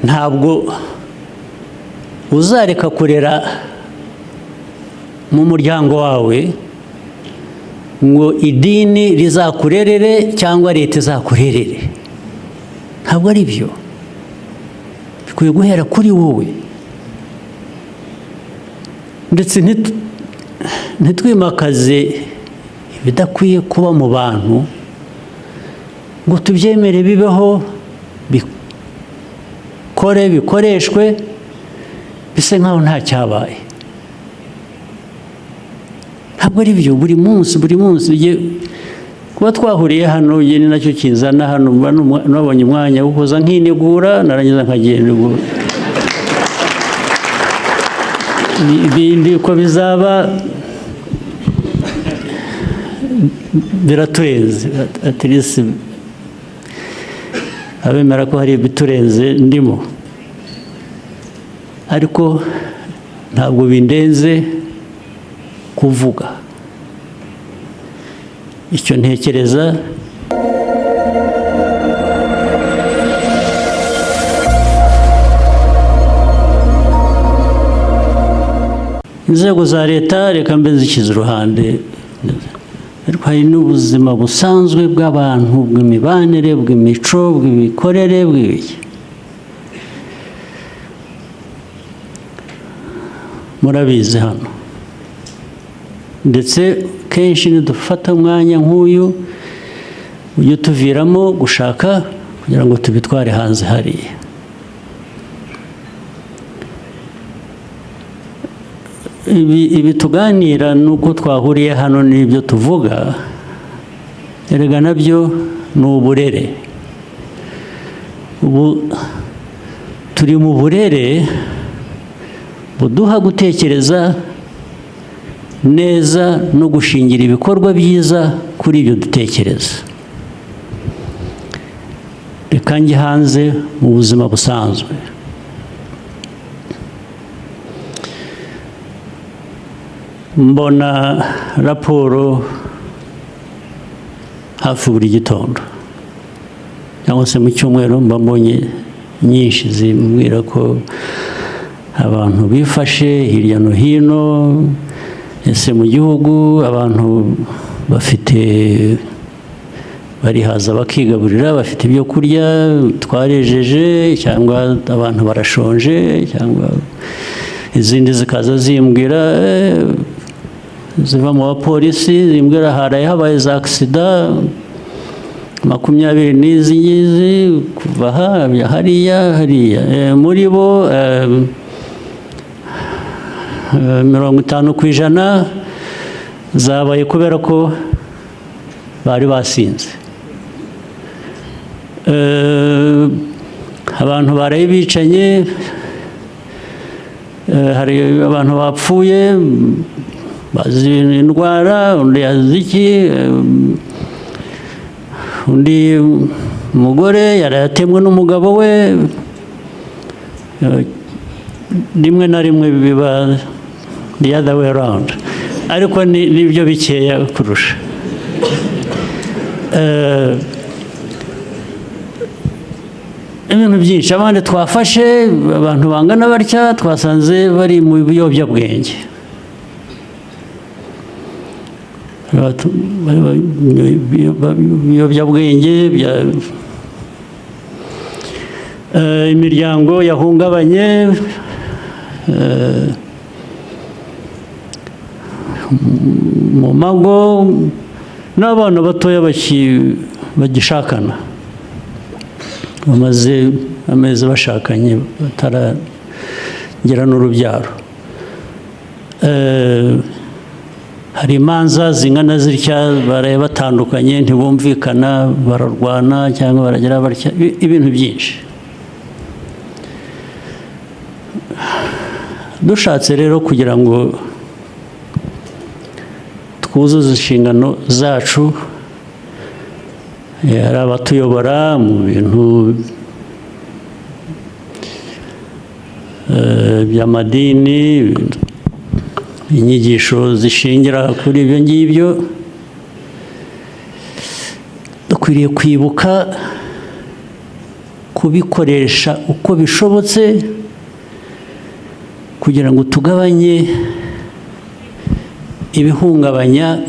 ntabwo uzareka kurera mu muryango wawe ngo idini rizakurerere cyangwa leta izakurerere. Ntabwo ari byo. Bikwiye guhera kuri wowe. Ndetse ntitwimakaze ibidakwiye kuba mu bantu ngo tubyemere bibeho, bikoreshwe, bise nkaho nta cyabaye. Ntabwo ari byo. Buri munsi kuba twahuriye hano ni nacyo kinzana hano. Nabonye umwanya wo kuza nkinegura, narangiza nkagenda. Ibindi uko bizaba biraturenze. At least abemera ko hari ibiturenze ndimo, ariko ntabwo bindenze kuvuga icyo ntekereza. Inzego za leta reka mbe nzishyize uruhande, ariko hari n'ubuzima busanzwe bw'abantu, bw'imibanire, bw'imico, bw'imikorere, bw'ibiki. Murabizi hano. Ndetse kenshi nidufata umwanya nk'uyu ujye tuviramo gushaka kugira ngo tubitware hanze hariya. Ibi tuganira nuko twahuriye hano n'ibyo tuvuga, erega nabyo ni uburere. Ubu turi mu burere buduha gutekereza neza no gushingira ibikorwa byiza kuri ibyo dutekereza. Reka njye hanze mu buzima busanzwe. Mbona raporo hafi buri gitondo cyangwa se mu cyumweru, mba mbonye nyinshi zimbwira ko abantu bifashe hirya no hino, ese mu gihugu abantu barihaza bakigaburira, bafite ibyo kurya, twarejeje, cyangwa abantu barashonje, cyangwa izindi zikaza zimbwira ziva mu bapolisi zimbwira habaye za agisida 20 n'izi ngizi kuva hariya. Muri bo 50% zabaye kubera ko bari basinze. Abantu baraye bicanye, hari abantu bapfuye bazi indwara, undi yazi iki, undi mugore yaratemwe n'umugabo we. Rimwe na rimwe biba the other way around, ariko nibyo bikeya kurusha. Ibintu byinshi abandi twafashe, abantu bangana batya twasanze bari mu biyobyabwenge. Imiryango yahungabanye, mu mago, n'abana batoya bagishakana, bamaze amezi bashakanye bataragera n'urubyaro. Hari imanza zingana zitya, baraye batandukanye, ntibumvikana, bararwana cyangwa baragira batya, ibintu byinshi. Dushatse rero kugira ngo twuzuze inshingano zacu, hari abatuyobora mu bintu by'amadini, inyigisho zishingira kuri ibyo ngibyo, dukwiriye kwibuka kubikoresha uko bishobotse kugira ngo tugabanye ibihungabanya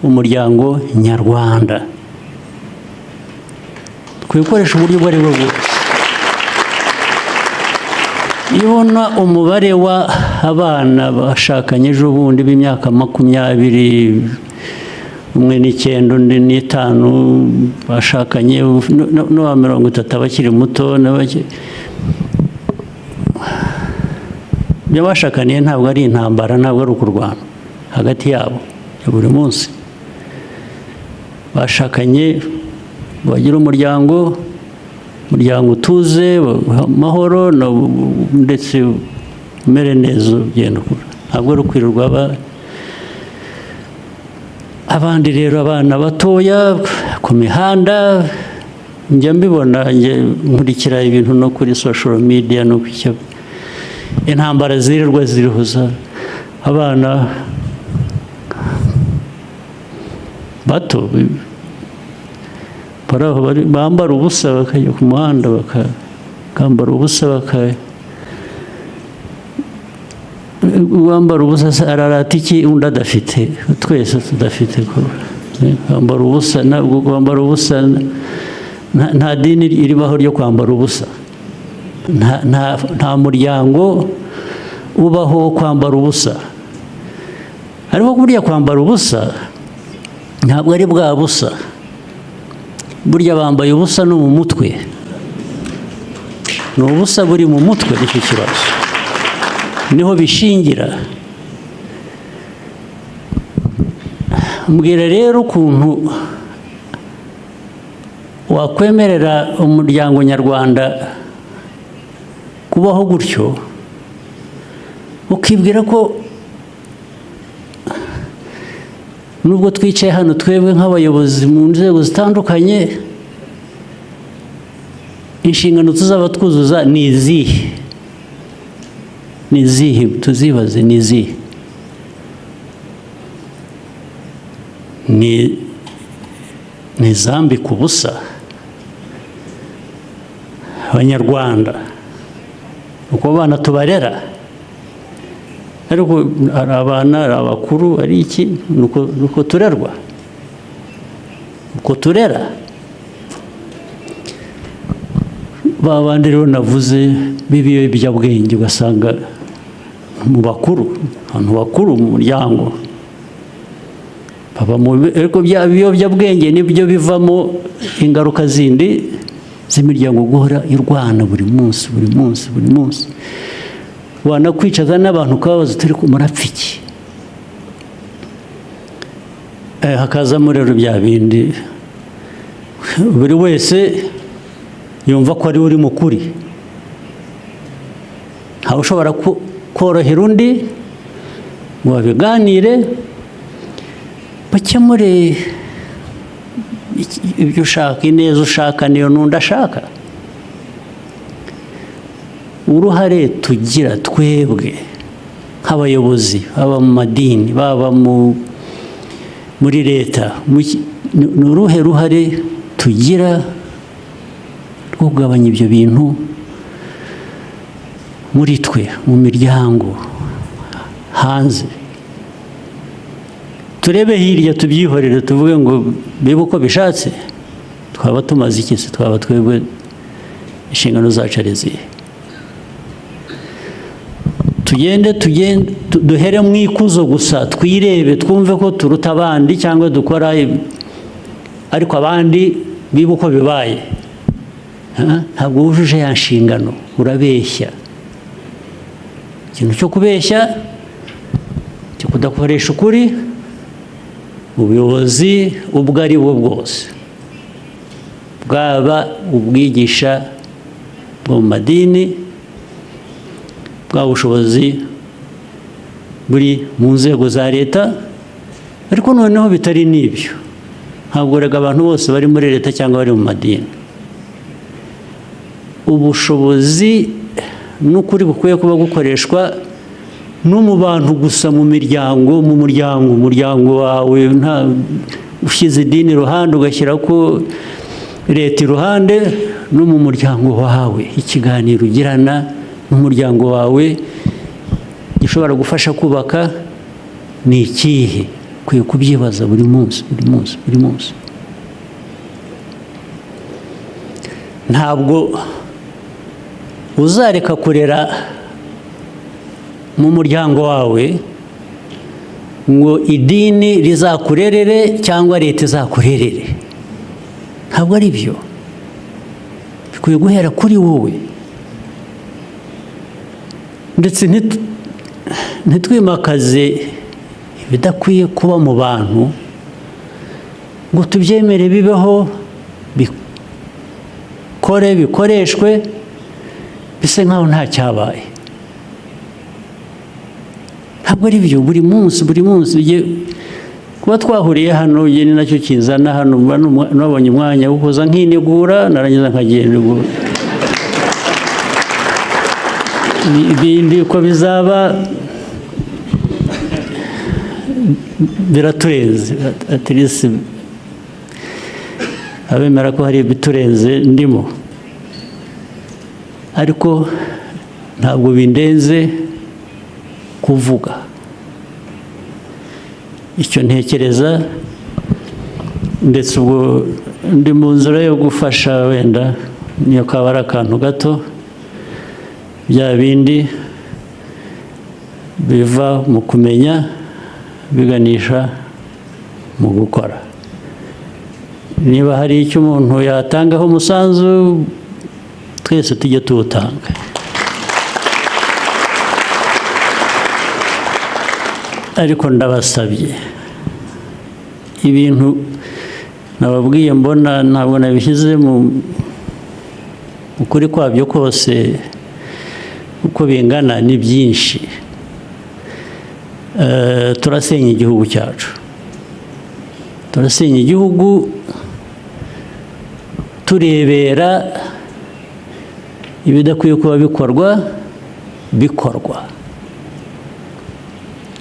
umuryango nyarwanda. Twikoresha uburyo ubwo ari bwo bwose. Iyo ubona umubare w'abana bashakanye ejo bundi b'imyaka 20, 19, undi 5 bashakanye n'uwa 30 abakiri muto ibyo bashakaniye ntabwo ari intambara, ntabwo ari ukurwana hagati yabo ya buri munsi. Bashakanye bagira umuryango utuze, amahoro, ndetse umere neza, ugenda ukura. Ntabwo ari ukwirirwa abandi rero abana batoya ku mihanda. Njya mbibona, nkurikira ibintu no kuri social media no ku intambara zirirwa zirihuza abana bato bambara ubusa bakajya ku muhanda bakambara ubusa wambara ubusa ararata iki undi adafite, twese tudafite kwambara ubusa. Ntabwo kwambara ubusa, nta dini iribaho ryo kwambara ubusa. Nta muryango ubaho wo kwambara ubusa. Ariko burya kwambara ubusa ntabwo ari bwa busa. Burya bambaye ubusa no mu mutwe. Ni ubusa buri mu mutwe, nicyo kibazo. Niho bishingira. Mbwira rero ukuntu wakwemerera umuryango nyarwanda kubaho gutyo, ukibwira ko nubwo twicaye hano twebwe nk'abayobozi mu nzego zitandukanye, inshingano tuzaba twuzuza ni izihe? Ni izihe? Tuzibaze, ni izihe? Ni izambika ubusa abanyarwanda, uko abana tubarera. Ariko ari abana, ari abakuru, ari iki, nuko turerwa, uko turera. Ba bandi rero navuze b'ibiyobyabwenge, ugasanga mu bakuru, abantu bakuru mu muryango, ariko bya biyobyabwenge nibyo bivamo ingaruka zindi z'imiryango guhora irwana buri munsi. Wanakwicaza n'abantu ukababaza turi kumurapfa iki. Hakazamo rero bya bindi buri wese yumva ko ari uri mukuri. Ntawe ushobora korohera undi ngo babiganire, bakemure ibyo ushaka, ineza ushaka niyo n'undi ashaka. Uruhare tugira twebwe nk'abayobozi, baba mu madini, baba muri leta, ni uruhe ruhare tugira rwo kugabanya ibyo bintu muri twe, mu miryango, hanze? Turebe hirya tubyihorere, tuvuge ngo bibe uko bishatse. Twaba tumaze iki se? Twaba twebwe inshingano zacu ari izihe? Tugende duhere mu ikuzo gusa, twirebe, twumve ko turuta abandi cyangwa dukora, ariko abandi bibe uko bibaye. Ntabwo wujuje ya nshingano, urabeshya. Ikintu cyo kubeshya, cyo kudakoresha ukuri, ubuyobozi ubwo ari bwo bwose, bwaba ubwigisha bwo mu madini, bwa bushobozi buri mu nzego za leta. Ariko noneho bitari n'ibyo, ntabwo rega abantu bose bari muri leta cyangwa bari mu madini. Ubushobozi n'ukuri bukwiye kuba gukoreshwa no mu bantu gusa, mu miryango, umuryango wawe. Nta ushyize idini iruhande ugashyira ko leta iruhande, no mu muryango wawe ikiganiro ugirana n'umuryango wawe gishobora gufasha kubaka ni ikihe? Ukwiye kubyibaza buri munsi buri munsi buri munsi. Ntabwo uzareka kurera mu muryango wawe ngo idini rizakurerere cyangwa leta izakurerere. Ntabwo ari byo. Bikwiye guhera kuri wowe. Ndetse ntitwimakaze ibidakwiye kuba mu bantu ngo tubyemere bibeho, bikore, bikoreshwe, bise nkaho nta cyabaye. Ntabwo ari byo. Buri munsi buri munsi kuba twahuriye hano ni nacyo kinzana hano. Nabonye umwanya wo kuza nkinegura, narangiza nkagenda. Ibindi uko bizaba biraturenze. At least abemera ko hari ibiturenze ndimo, ariko ntabwo bindenze kuvuga icyo ntekereza. Ndetse ubwo ndi mu nzira yo gufasha, wenda niyo kaba ari akantu gato, bya bindi biva mu kumenya biganisha mu gukora. Niba hari icyo umuntu yatangaho umusanzu, twese tujye tuwutanga. Ariko ndabasabye, ibintu nababwiye mbona ntabwo nabishyize mu ukuri kwabyo kose uko bingana, ni byinshi. Turasenya igihugu cyacu, turasenya igihugu turebera ibidakwiye kuba bikorwa.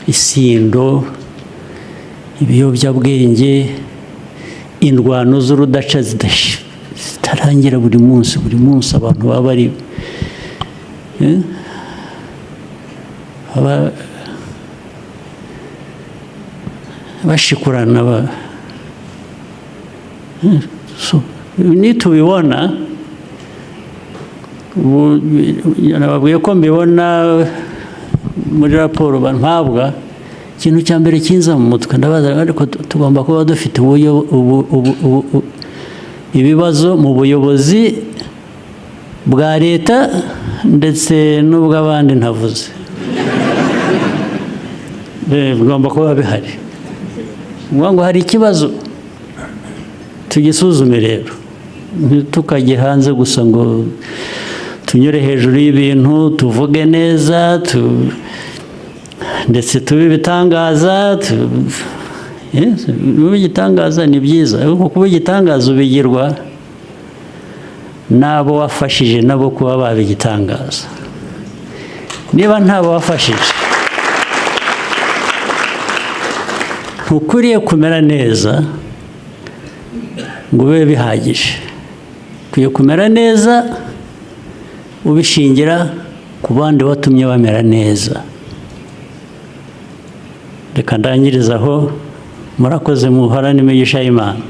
Isindo, ibiyobyabwenge, indwano z'urudaca zitarangira buri munsi buri munsi. Abantu baba bari bashikurana. Nitubibona, nababwiye ko mbibona muri raporo mpabwa, ikintu cya mbere kinza mu mutwe ndabaza, ariko tugomba kuba dufite ibibazo mu buyobozi bwa leta ndetse n'ubw'abandi ntavuze. Bigomba kuba bihari. Ngo hari ikibazo, tugisuzume rero. Ntitukajye hanze gusa ngo tunyure hejuru y'ibintu, tuvuge neza, ndetse tube ibitangaza. Igitangaza ni byiza, ariko kuba igitangaza ubigirwa n'abo wafashije nabo kuba baba igitangaza. Niba ntabo wafashije, ntukwiriye kumera neza ngo ube bihagije. Ukwiye kumera neza ubishingira ku bandi watumye bamera neza. Reka ndangiriza aho. Murakoze, muhorane imigisha y'Imana.